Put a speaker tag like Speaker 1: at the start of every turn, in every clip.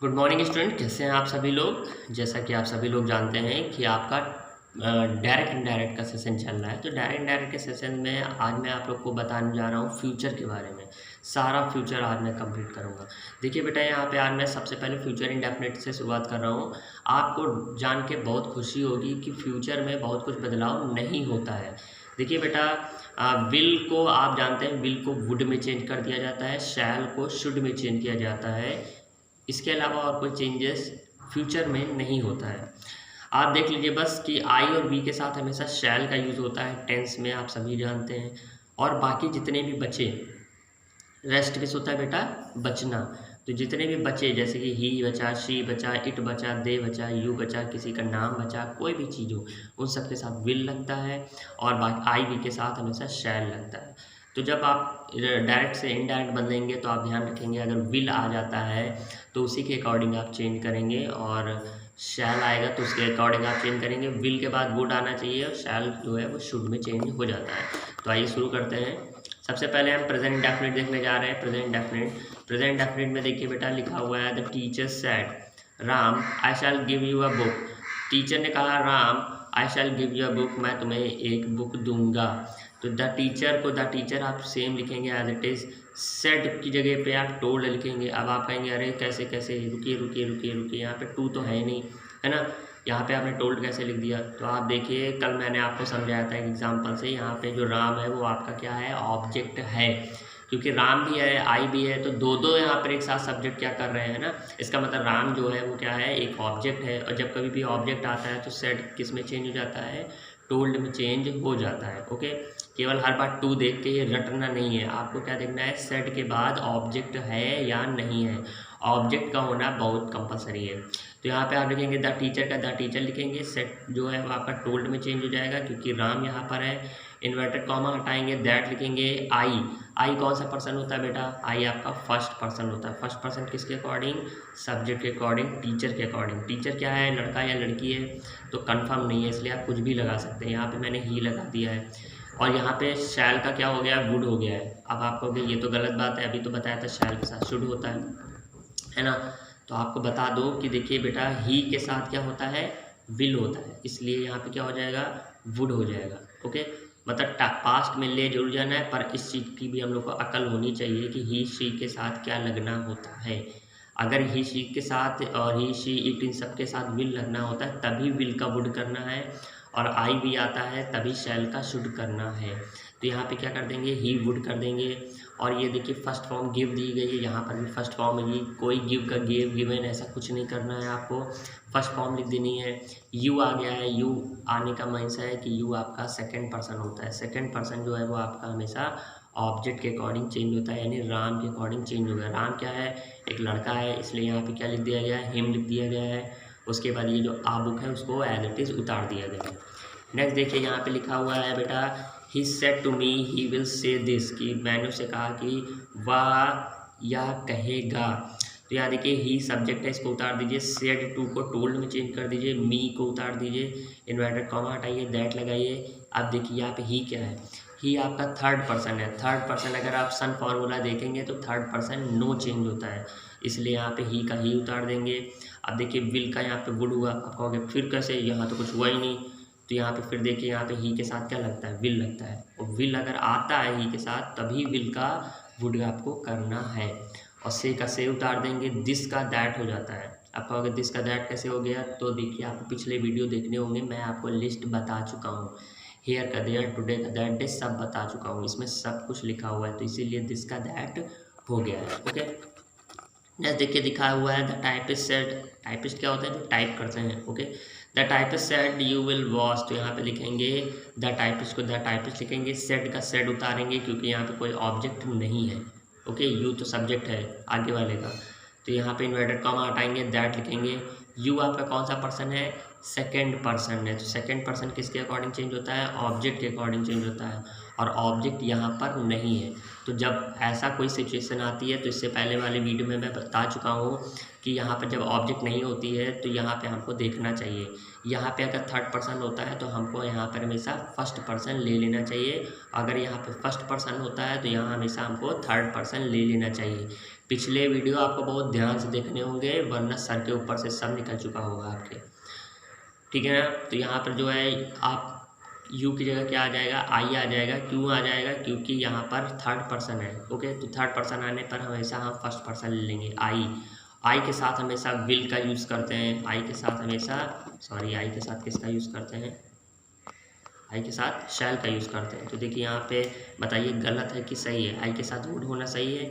Speaker 1: Good morning student, कैसे हैं आप सभी लोग। जैसा कि आप सभी लोग जानते हैं कि आपका डायरेक्ट इनडायरेक्ट का सेशन चल रहा है। तो डायरेक्ट इनडायरेक्ट के सेशन में आज मैं आप लोग को बताने जा रहा हूँ फ्यूचर के बारे में। सारा फ्यूचर आज मैं कंप्लीट करूँगा। देखिए बेटा, यहाँ पे आज मैं सबसे पहले फ्यूचर इंडेफिनिट से शुरुआत कर रहा हूँ। आपको जान के बहुत खुशी होगी कि फ्यूचर में बहुत कुछ बदलाव नहीं होता है। देखिए बेटा, विल को आप जानते हैं, विल को वुड में चेंज कर दिया जाता है, शैल को शुड में चेंज किया जाता है। इसके अलावा और कोई चेंजेस फ्यूचर में नहीं होता है। आप देख लीजिए बस कि आई और बी के साथ हमेशा शैल का यूज़ होता है टेंस में, आप सभी जानते हैं। और बाकी जितने भी बचे, रेस्ट किस होता है बेटा, बचना। तो जितने भी बचे जैसे कि ही बचा, शी बचा, इट बचा, दे बचा, यू बचा, किसी का नाम बचा, कोई भी चीज़ हो, उन सब के साथ विल लगता है। और बाकी आई बी के साथ हमेशा शैल लगता है। तो जब आप डायरेक्ट से इनडायरेक्ट बदलेंगे तो आप ध्यान रखेंगे, अगर विल आ जाता है तो उसी के अकॉर्डिंग आप चेंज करेंगे, और शैल आएगा तो उसके अकॉर्डिंग आप चेंज करेंगे। विल के बाद वुड आना चाहिए, और शैल जो है वो शुड में चेंज हो जाता है। तो आइए शुरू करते हैं। सबसे पहले हम प्रेजेंट इंडेफिनिट देखने जा रहे हैं। प्रेजेंट इंडेफिनिट में देखिए बेटा, लिखा हुआ है the teacher said Ram I shall give you a book. Teacher ने कहा Ram I shall give you a book, मैं तुम्हें एक बुक दूंगा। तो द टीचर को द टीचर आप सेम लिखेंगे एज इट इज़। सेड की जगह पे आप टोल्ड लिखेंगे। अब आप कहेंगे अरे कैसे कैसे, रुकिए रुकिए रुकिए रुकिए, यहाँ पे टू तो है ही नहीं, है ना। यहाँ पे आपने टोल्ड कैसे लिख दिया। तो आप देखिए, कल मैंने आपको समझाया था एक एग्जांपल से। यहाँ पे जो राम है वो आपका क्या है, ऑब्जेक्ट है। क्योंकि राम भी है, आई भी है, तो दो दो यहाँ पर एक साथ सब्जेक्ट क्या कर रहे हैं ना। इसका मतलब राम जो है वो क्या है, एक ऑब्जेक्ट है। और जब कभी भी ऑब्जेक्ट आता है तो सेड किस में चेंज हो जाता है, टोल्ड में चेंज हो जाता है। ओके, केवल हर बार टू देख के ये रटना नहीं है, आपको क्या देखना है, सेट के बाद ऑब्जेक्ट है या नहीं है। ऑब्जेक्ट का होना बहुत कंपलसरी है। तो यहाँ पे आप लिखेंगे द टीचर का द टीचर लिखेंगे, सेट जो है वो आपका टोल्ड में चेंज हो जाएगा क्योंकि राम यहाँ पर है। इन्वर्टेड कॉमा हटाएंगे, दैट लिखेंगे। आई, आई कौन सा पर्सन होता है बेटा, आई आपका फर्स्ट पर्सन होता है। फर्स्ट पर्सन किसके अकॉर्डिंग, सब्जेक्ट के अकॉर्डिंग, टीचर के अकॉर्डिंग। टीचर क्या है, लड़का या लड़की है, तो कंफर्म नहीं है, इसलिए आप कुछ भी लगा सकते हैं। यहाँ पे मैंने ही लगा दिया है। और यहाँ पे शैल का क्या हो गया, वुड हो गया है। अब आपको भी ये तो गलत बात है, अभी तो बताया था शैल के साथ शुड होता है ना। तो आपको बता दो कि देखिए बेटा, ही के साथ क्या होता है, विल होता है, इसलिए यहाँ पे क्या हो जाएगा, वुड हो जाएगा। ओके, मतलब पास्ट में ले जुड़ जाना है, पर इस चीज़ की भी हम लोग को अकल होनी चाहिए कि ही शी के साथ क्या लगना होता है। अगर ही शी के साथ और ही शी इट इन सब के साथ विल लगना होता है तभी विल का वुड करना है, और आई भी आता है तभी शैल का शुड करना है। तो यहाँ पे क्या कर देंगे, ही वुड कर देंगे। और ये देखिए फर्स्ट फॉर्म गिव दी गई है, यहाँ पर भी फर्स्ट फॉर्म है। ये कोई गिव का गिव, गिवन ऐसा कुछ नहीं करना है आपको, फर्स्ट फॉर्म लिख देनी है। यू आ गया है, यू आने का मीन्स है कि यू आपका सेकंड पर्सन होता है। सेकंड पर्सन जो है वो आपका हमेशा ऑब्जेक्ट के अकॉर्डिंग चेंज होता है, यानी राम के अकॉर्डिंग चेंज हो गया। राम क्या है, एक लड़का है, इसलिए यहाँ पे क्या लिख दिया गया है, हिम लिख दिया गया है। उसके बाद ये जो आ बुक है उसको एज इट इज़ उतार दिया गया है। नेक्स्ट देखिए, यहाँ पे लिखा हुआ है बेटा, he said to me he will say this, कि मैंने उसे कहा कि वह यह कहेगा। तो यहाँ देखिए ही सब्जेक्ट है, इसको उतार दीजिए। सेड टू को टोल्ड में चेंज कर दीजिए, मी को उतार दीजिए, इन्वर्टेड कॉमा हटाइए, दैट लगाइए। अब देखिए यहाँ पे ही क्या है, ही आपका थर्ड पर्सन है। थर्ड पर्सन अगर आप सन फॉर्मूला देखेंगे तो थर्ड पर्सन नो चेंज होता है, इसलिए यहाँ पे ही का ही उतार देंगे। अब देखिए विल का यहाँ पे वुड हुआ, आप कहोगे फिर कैसे, यहाँ तो कुछ हुआ ही नहीं। तो यहाँ पे फिर देखिए, यहाँ पे ही के साथ क्या लगता है, विल लगता है। और विल अगर आता है ही के साथ तभी विल का वुड आपको करना है। और से का से उतार देंगे, दिस का दैट हो जाता है। आप कहोगे दिस का दैट कैसे हो गया, तो देखिए आपको पिछले वीडियो देखने होंगे, मैं आपको लिस्ट बता चुका हूँ। हेयर का देयर, टुडे का दैट, डे सब बता चुका हूँ, इसमें सब कुछ लिखा हुआ है, तो इसीलिए दिस का दैट हो गया है। ओके, नेक्स्ट देखिए दिखा हुआ है द टाइपिस्ट सेड। टाइपिस्ट क्या होता है, जो टाइप करते हैं। Okay, the typist said you will wash, तो यहाँ पे लिखेंगे द टाइपिस्ट को द टाइपिस्ट लिखेंगे, सेड का सेड उतारेंगे क्योंकि यहाँ पे कोई ऑब्जेक्ट नहीं है। ओके, यू तो सब्जेक्ट है आगे वाले का, तो यहाँ पे इन्वर्टेड कॉमा हटाएंगे, दैट लिखेंगे। यू आपका कौन सा पर्सन है, सेकेंड पर्सन है। तो सेकेंड पर्सन किसके अकॉर्डिंग चेंज होता है, ऑब्जेक्ट के अकॉर्डिंग चेंज होता है, और ऑब्जेक्ट यहाँ पर नहीं है। तो जब ऐसा कोई सिचुएशन आती है, तो इससे पहले वाले वीडियो में मैं बता चुका हूँ कि यहाँ पर जब ऑब्जेक्ट नहीं होती है तो यहाँ पे हमको देखना चाहिए। यहाँ पे अगर थर्ड पर्सन होता है तो हमको यहाँ पर हमेशा फर्स्ट पर्सन ले लेना चाहिए। अगर यहाँ पे फर्स्ट पर्सन होता है तो यहाँ हमेशा हमको थर्ड पर्सन ले लेना चाहिए। पिछले वीडियो आपको बहुत ध्यान से देखने होंगे, वरना सर के ऊपर से सब निकल चुका होगा आपके, ठीक है ना। तो यहाँ पर जो है आप यू की जगह क्या आ जाएगा, आई आ जाएगा। क्यों आ जाएगा, क्योंकि यहाँ पर थर्ड पर्सन है। ओके, तो थर्ड पर्सन आने पर हमेशा हम फर्स्ट पर्सन ले लेंगे। आई के साथ हमेशा विल का यूज़ करते हैं। आई के साथ हमेशा आई के साथ किसका यूज़ करते हैं, आई के साथ शैल का यूज़ करते हैं। तो देखिए यहाँ पे बताइए गलत है कि सही है। आई के साथ वुड होना सही है,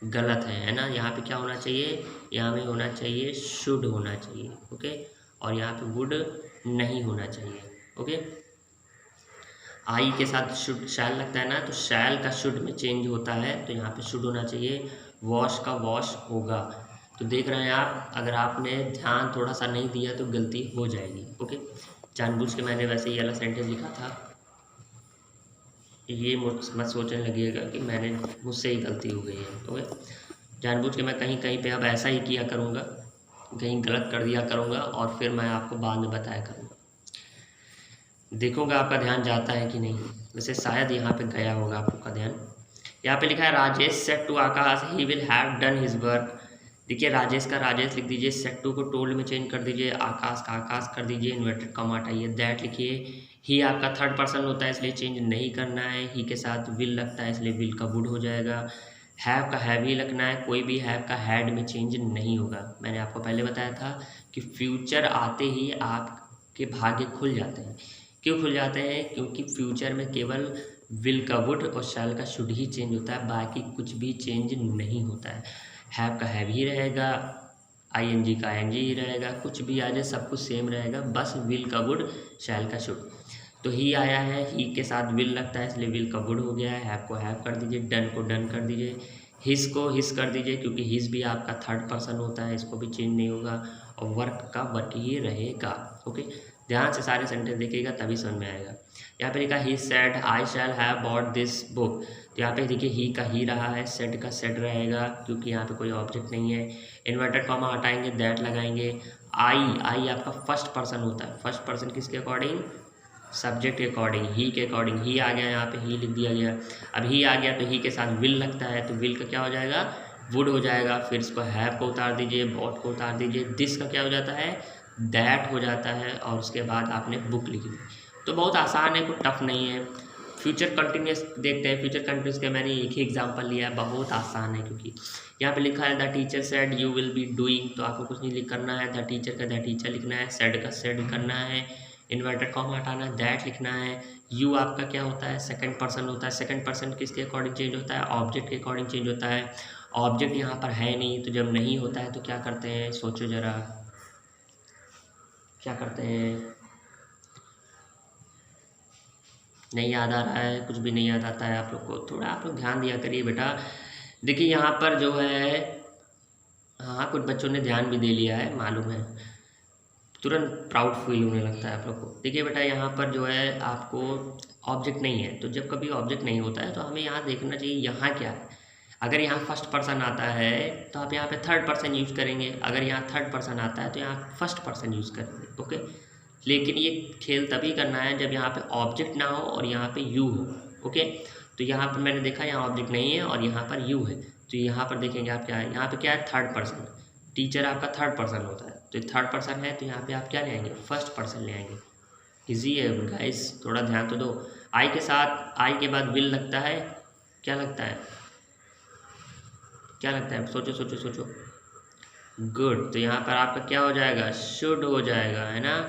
Speaker 1: गलत है ना। यहाँ पे क्या होना चाहिए, यहाँ पे होना चाहिए शुड होना चाहिए। ओके, और यहाँ पे वुड नहीं होना चाहिए। ओके, आई के साथ शुड शैल लगता है ना, तो शैल का शुड में चेंज होता है, तो यहाँ पे शुड होना चाहिए। वॉश का वॉश होगा। तो देख रहे हैं आप, अगर आपने ध्यान थोड़ा सा नहीं दिया तो गलती हो जाएगी। ओके, जानबूझ के मैंने वैसे ये वाला सेंटेंस लिखा था, ये मत सोचने लगिएगा कि मैंने मुझसे ही गलती हो गई है। ओके, जानबूझ के मैं कहीं कहीं पे अब ऐसा ही किया करूँगा, कहीं गलत कर दिया करूँगा और फिर मैं आपको बाद में बताया करूँगा। देखूँगा आपका ध्यान जाता है कि नहीं। वैसे शायद यहाँ पे गया होगा आपका ध्यान। यहाँ पे लिखा है Rajesh said to Aakash he will have done his work. देखिए राजेश का राजेश लिख दीजिए, सेट टू को टोल्ड में चेंज कर दीजिए, आकाश का आकाश कर दीजिए, इन्वर्टेड कॉमा हटाइए, दैट लिखिए। ही आपका थर्ड पर्सन होता है इसलिए चेंज नहीं करना है। ही के साथ विल लगता है इसलिए विल का वुड हो जाएगा। हैव का हैव ही लगना है, कोई भी हैव का हैड में चेंज नहीं होगा। मैंने आपको पहले बताया था कि फ्यूचर आते ही आपके भाग्य खुल जाते हैं। क्यों खुल जाते हैं, क्योंकि फ्यूचर में केवल विल का वुड और शैल का शुड ही चेंज होता है, बाकी कुछ भी चेंज नहीं होता है। हैव का हैव ही रहेगा, आईएनजी का आईएनजी ही रहेगा, कुछ भी आ जाए सब कुछ सेम रहेगा, बस विल का वुड शैल का शुड। तो ही आया है, ही के साथ विल लगता है इसलिए विल का वुड हो गया है। हैव को हैव कर दीजिए, डन को डन कर दीजिए, हिज को हिज कर दीजिए क्योंकि हिज भी आपका थर्ड पर्सन होता है, इसको भी चेंज नहीं होगा, और वर्क का वर्क ही रहेगा। ओके, ध्यान से सारे सेंटेंस देखिएगा तभी समझ में आएगा। यहाँ पे लिखा he said I shall have bought this book. तो यहाँ पे देखिए ही का ही रहा है, सेड का सेड रहेगा क्योंकि यहाँ पे कोई ऑब्जेक्ट नहीं है। इन्वर्टेड कॉमा हटाएंगे, दैट लगाएंगे। आई आपका फर्स्ट पर्सन होता है, फर्स्ट पर्सन किसके अकॉर्डिंग, सब्जेक्ट के अकॉर्डिंग, ही के अकॉर्डिंग। ही आ गया, यहाँ पे ही लिख दिया गया। अब ही आ गया तो ही के साथ विल लगता है, तो विल का क्या हो जाएगा, वुड हो जाएगा। फिर इसको हैव को उतार दीजिए, बॉट को उतार दीजिए, दिस का क्या हो जाता है, दैट हो जाता है, और उसके बाद आपने बुक लिखी। तो बहुत आसान है, कोई टफ नहीं है। फ्यूचर कंटिन्यूस देखते हैं। फ्यूचर कंटिन्यूस के मैंने एक ही एग्जांपल लिया है, बहुत आसान है क्योंकि यहाँ पे लिखा है the teacher said you will be doing, तो आपको कुछ नहीं करना है। द टीचर का द टीचर लिखना है, सेड का सेड करना है, इन्वर्टेड कॉमा हटाना है, दैट लिखना है। यू आपका क्या होता है, सेकंड पर्सन होता है। सेकंड पर्सन किसके अकॉर्डिंग चेंज होता है, ऑब्जेक्ट के अकॉर्डिंग चेंज होता है। ऑब्जेक्ट यहाँ पर है नहीं, तो जब नहीं होता है तो क्या करते हैं, सोचो ज़रा क्या करते हैं। नहीं याद आ रहा है, कुछ भी नहीं याद आता है आप लोग को, थोड़ा आप लोग ध्यान दिया करिए बेटा। देखिए यहाँ पर जो है, हाँ कुछ बच्चों ने ध्यान भी दे लिया है, मालूम है, तुरंत प्राउड फील होने लगता है आप लोग को। देखिए बेटा यहाँ पर जो है आपको ऑब्जेक्ट नहीं है, तो जब कभी ऑब्जेक्ट नहीं होता है तो हमें यहाँ देखना चाहिए यहाँ क्या है। अगर यहाँ फर्स्ट पर्सन आता है तो आप यहाँ पे थर्ड पर्सन यूज़ करेंगे, अगर यहाँ थर्ड पर्सन आता है तो यहाँ फर्स्ट पर्सन यूज़ करेंगे। ओके, लेकिन ये खेल तभी करना है जब यहाँ पे ऑब्जेक्ट ना हो और यहाँ पे यू हो। ओके, तो यहाँ पर मैंने देखा यहाँ ऑब्जेक्ट नहीं है और यहाँ पर यू है, तो यहाँ पर देखेंगे आप क्या है, यहाँ पे क्या है, थर्ड पर्सन। टीचर आपका थर्ड पर्सन होता है, तो थर्ड पर्सन है तो यहाँ पे आप क्या ले आएंगे, फर्स्ट पर्सन ले आएंगे। इजी है गाइस, थोड़ा ध्यान तो दो। आई के साथ, आई के बाद विल लगता है, क्या लगता है, क्या लगता है, सोचो सोचो सोचो। गुड, तो यहाँ पर आपका क्या हो जाएगा, शुड हो जाएगा, है ना।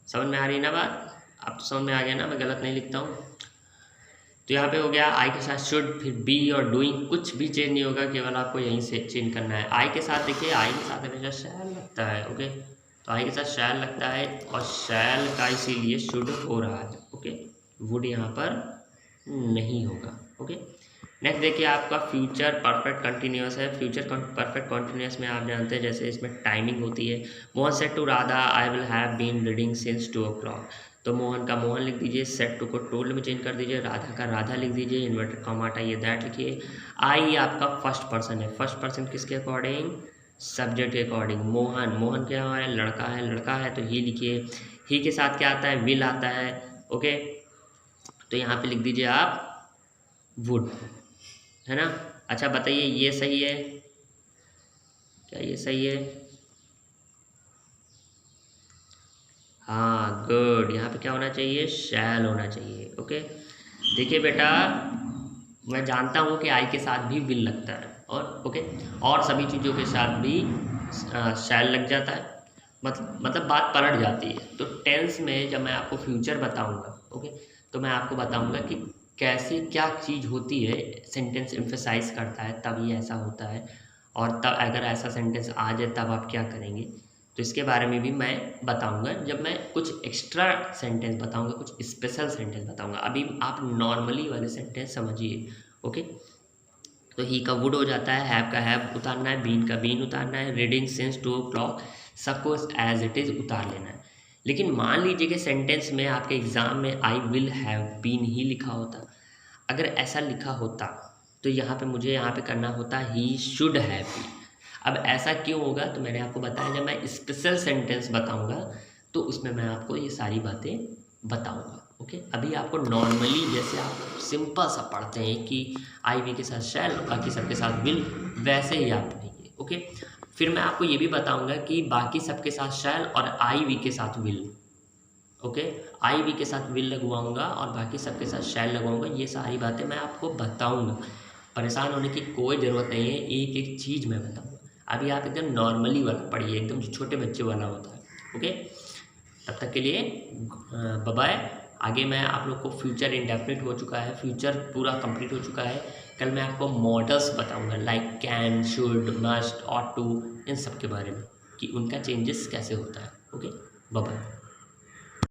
Speaker 1: समझ में आ रही है ना बात, आप तो समझ में आ गया ना, मैं गलत नहीं लिखता हूँ। तो यहाँ पे हो गया आई के साथ शुड, फिर बी और डूइंग, कुछ भी चेंज नहीं होगा, केवल आपको यहीं से चेंज करना है। आई के साथ देखिए, आई के साथ हमेशा शैल लगता है। ओके, तो आई के साथ शैल लगता है और शैल का इसीलिए शुड हो रहा है। ओके, वुड यहाँ पर नहीं होगा। ओके, नेक्स्ट देखिए आपका फ्यूचर परफेक्ट कंटिन्यूस है। फ्यूचर परफेक्ट कंटिन्यूस में आप जानते हैं जैसे इसमें टाइमिंग होती है। Mohan said to Radha I will have been reading since 2 o'clock, तो मोहन का मोहन लिख दीजिए, सेट टू को टोल्ड में चेंज कर दीजिए, राधा का राधा लिख दीजिए, इन्वर्टेड कॉमा हटाइए, दैट लिखिए। आई आपका फर्स्ट पर्सन है, फर्स्ट पर्सन किसके अकॉर्डिंग, सब्जेक्ट के अकॉर्डिंग। मोहन, मोहन क्या है, लड़का है, लड़का है तो ही लिखिए। ही के साथ क्या आता है, विल आता है। ओके, तो यहाँ पे लिख दीजिए आप वुड, है ना। अच्छा बताइए, ये सही है क्या? ये सही है? हाँ गुड, यहाँ पे क्या होना चाहिए? शैल होना चाहिए। ओके, देखिए बेटा, मैं जानता हूँ कि आई के साथ भी विल लगता है, और ओके, और सभी चीज़ों के साथ भी शैल लग जाता है, मतलब बात पलट जाती है। तो टेंस में जब मैं आपको फ्यूचर बताऊँगा, ओके, तो मैं आपको बताऊँगा कि कैसे क्या चीज़ होती है, सेंटेंस एम्फेसाइज करता है तब ये ऐसा होता है, और तब अगर ऐसा सेंटेंस आ जाए तब आप क्या करेंगे। तो इसके बारे में भी मैं बताऊंगा जब मैं कुछ एक्स्ट्रा सेंटेंस बताऊंगा, कुछ स्पेशल सेंटेंस बताऊंगा। अभी आप नॉर्मली वाले सेंटेंस समझिए। ओके, तो ही का वुड हो जाता है, हैव का हैव उतारना है, बीन का बीन उतारना है, reading since 2 o'clock suppose as it is उतार लेना है। लेकिन मान लीजिए कि सेंटेंस में आपके एग्जाम में आई विल हैव बीन ही लिखा होता। अगर ऐसा लिखा होता तो यहाँ पे मुझे यहाँ पे करना होता ही शुड हैव बीन। अब ऐसा क्यों होगा? तो मैंने आपको बताया, जब मैं स्पेशल सेंटेंस बताऊंगा तो उसमें मैं आपको ये सारी बातें बताऊंगा। ओके, अभी आपको नॉर्मली जैसे आप सिंपल सा पढ़ते हैं कि आई वी के साथ शैल, बाकी सबके साथ विल, वैसे ही आप पढ़ेंगे। ओके, फिर मैं आपको ये भी बताऊंगा कि बाकी सबके साथ शैल और आई वी के साथ विल। ओके, आई वी के साथ विल लगवाऊंगा और बाकी सबके साथ शैल लगवाऊंगा। ये सारी बातें मैं आपको बताऊंगा, परेशान होने की कोई ज़रूरत नहीं है, एक एक चीज़ मैं बताऊंगा। अभी आप एकदम नॉर्मली वाला पढ़िए, एकदम जो छोटे बच्चे वाला होता है। ओके, तब तक के लिए बाय बाय। आगे मैं आप लोग को फ्यूचर इंडेफिनिट हो चुका है, फ्यूचर पूरा कंप्लीट हो चुका है। कल मैं आपको मॉडल्स बताऊंगा, like can, should, must, ought to, इन सब के बारे में कि उनका चेंजेस कैसे होता है। Okay, bye bye.